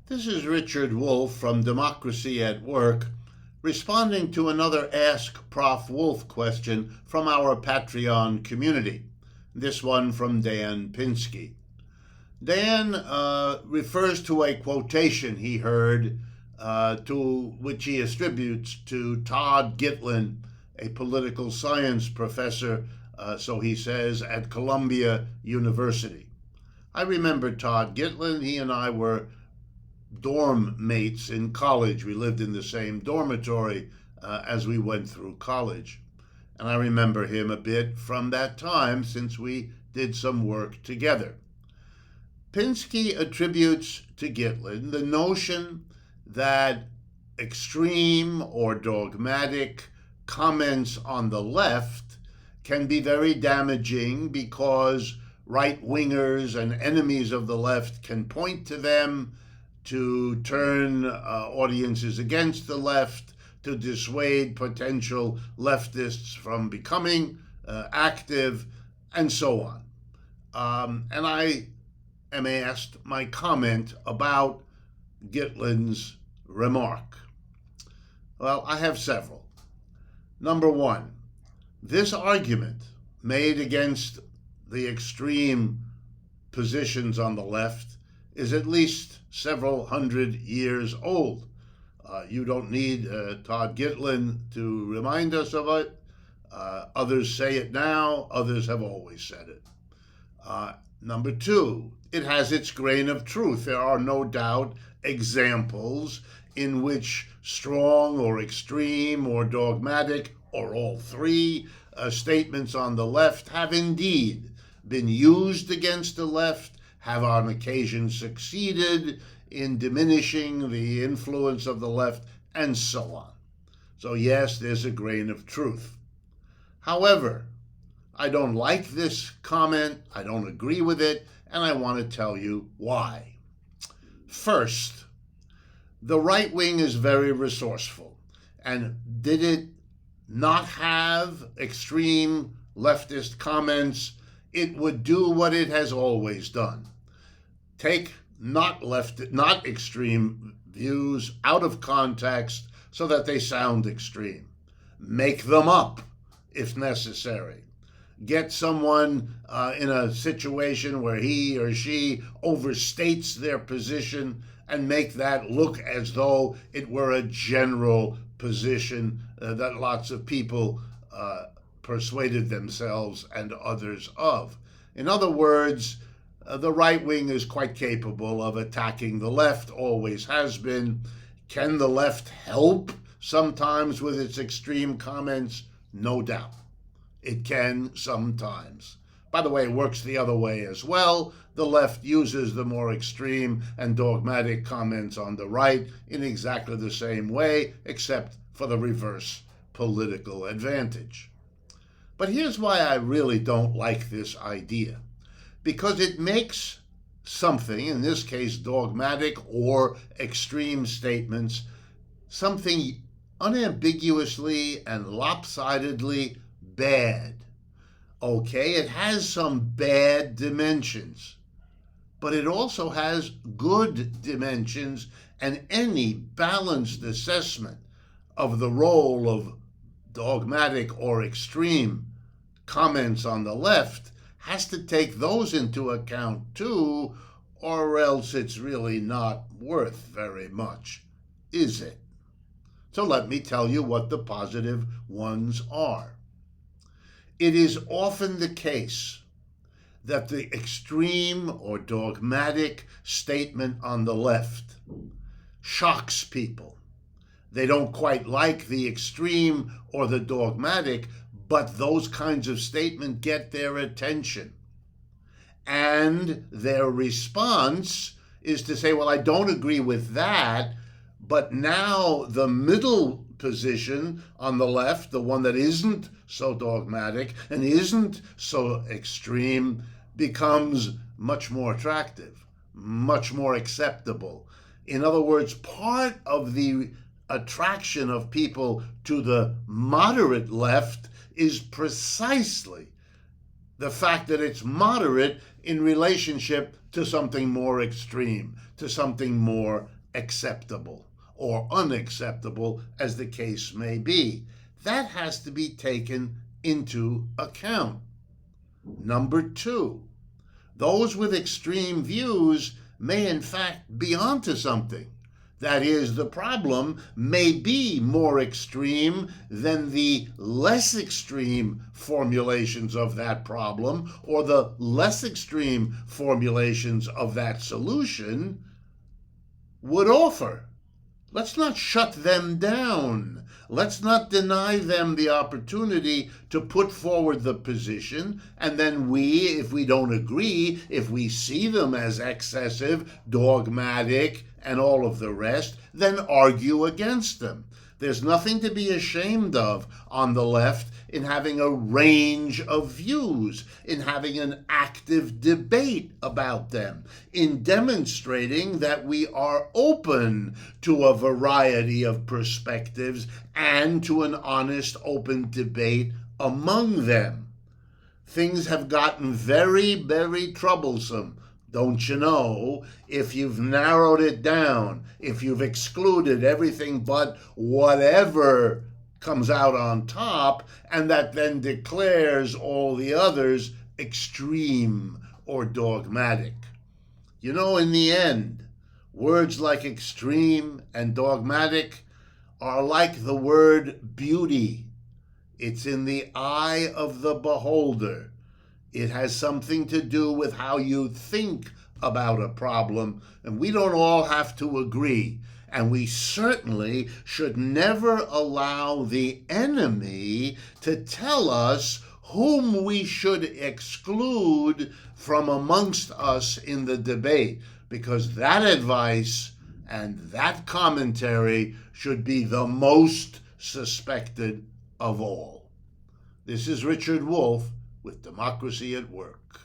This is Richard Wolff from Democracy at Work, responding to another Ask Prof. Wolff question from our Patreon community, this one from Dan Pinsky. Dan refers to a quotation he heard to which he attributes to Todd Gitlin, a political science professor, so he says, at Columbia University. I remember Todd Gitlin. He and I were dorm mates in college. We lived in the same dormitory as we went through college. And I remember him a bit from that time since we did some work together. Pinsky attributes to Gitlin the notion that extreme or dogmatic comments on the left can be very damaging because right-wingers and enemies of the left can point to them to turn audiences against the left, to dissuade potential leftists from becoming active, and so on. And I am asked my comment about Gitlin's remark. Well, I have several. Number one, this argument made against the extreme positions on the left is at least several hundred years old. You don't need Todd Gitlin to remind us of it. Others say it now. Others have always said it. Number two, it has its grain of truth. There are no doubt examples in which strong or extreme or dogmatic or all three statements on the left have indeed been used against the left, have on occasion succeeded in diminishing the influence of the left, and so on. So yes, there's a grain of truth. However, I don't like this comment, I don't agree with it, and I want to tell you why. First, the right wing is very resourceful, and did it not have extreme leftist comments, it would do what it has always done. Take not extreme views out of context so that they sound extreme. Make them up if necessary. Get someone in a situation where he or she overstates their position and make that look as though it were a general position that lots of people persuaded themselves and others of. In other words, the right wing is quite capable of attacking the left, always has been. Can the left help sometimes with its extreme comments? No doubt. It can sometimes. By the way, it works the other way as well. The left uses the more extreme and dogmatic comments on the right in exactly the same way, except for the reverse political advantage. But here's why I really don't like this idea. Because it makes something, in this case dogmatic or extreme statements, something unambiguously and lopsidedly bad. Okay, it has some bad dimensions, but it also has good dimensions, and any balanced assessment of the role of dogmatic or extreme comments on the left has to take those into account too, or else it's really not worth very much, is it? So let me tell you what the positive ones are. It is often the case that the extreme or dogmatic statement on the left shocks people. They don't quite like the extreme or the dogmatic, but those kinds of statements get their attention. And their response is to say, well, I don't agree with that, but now the middle position on the left, the one that isn't so dogmatic and isn't so extreme, becomes much more attractive, much more acceptable. In other words, part of the attraction of people to the moderate left is precisely the fact that it's moderate in relationship to something more extreme, to something more acceptable or unacceptable, as the case may be. That has to be taken into account. Number two, those with extreme views may in fact be onto something. That is, the problem may be more extreme than the less extreme formulations of that problem or the less extreme formulations of that solution would offer. Let's not shut them down. Let's not deny them the opportunity to put forward the position, and then we, if we don't agree, if we see them as excessive, dogmatic, and all of the rest, then argue against them. There's nothing to be ashamed of on the left in having a range of views, in having an active debate about them, in demonstrating that we are open to a variety of perspectives and to an honest, open debate among them. Things have gotten very, very troublesome, don't you know, if you've narrowed it down, if you've excluded everything but whatever comes out on top, and that then declares all the others extreme or dogmatic. You know, in the end, words like extreme and dogmatic are like the word beauty. It's in the eye of the beholder. It has something to do with how you think about a problem, and we don't all have to agree. And we certainly should never allow the enemy to tell us whom we should exclude from amongst us in the debate, because that advice and that commentary should be the most suspected of all. This is Richard Wolff with Democracy at Work.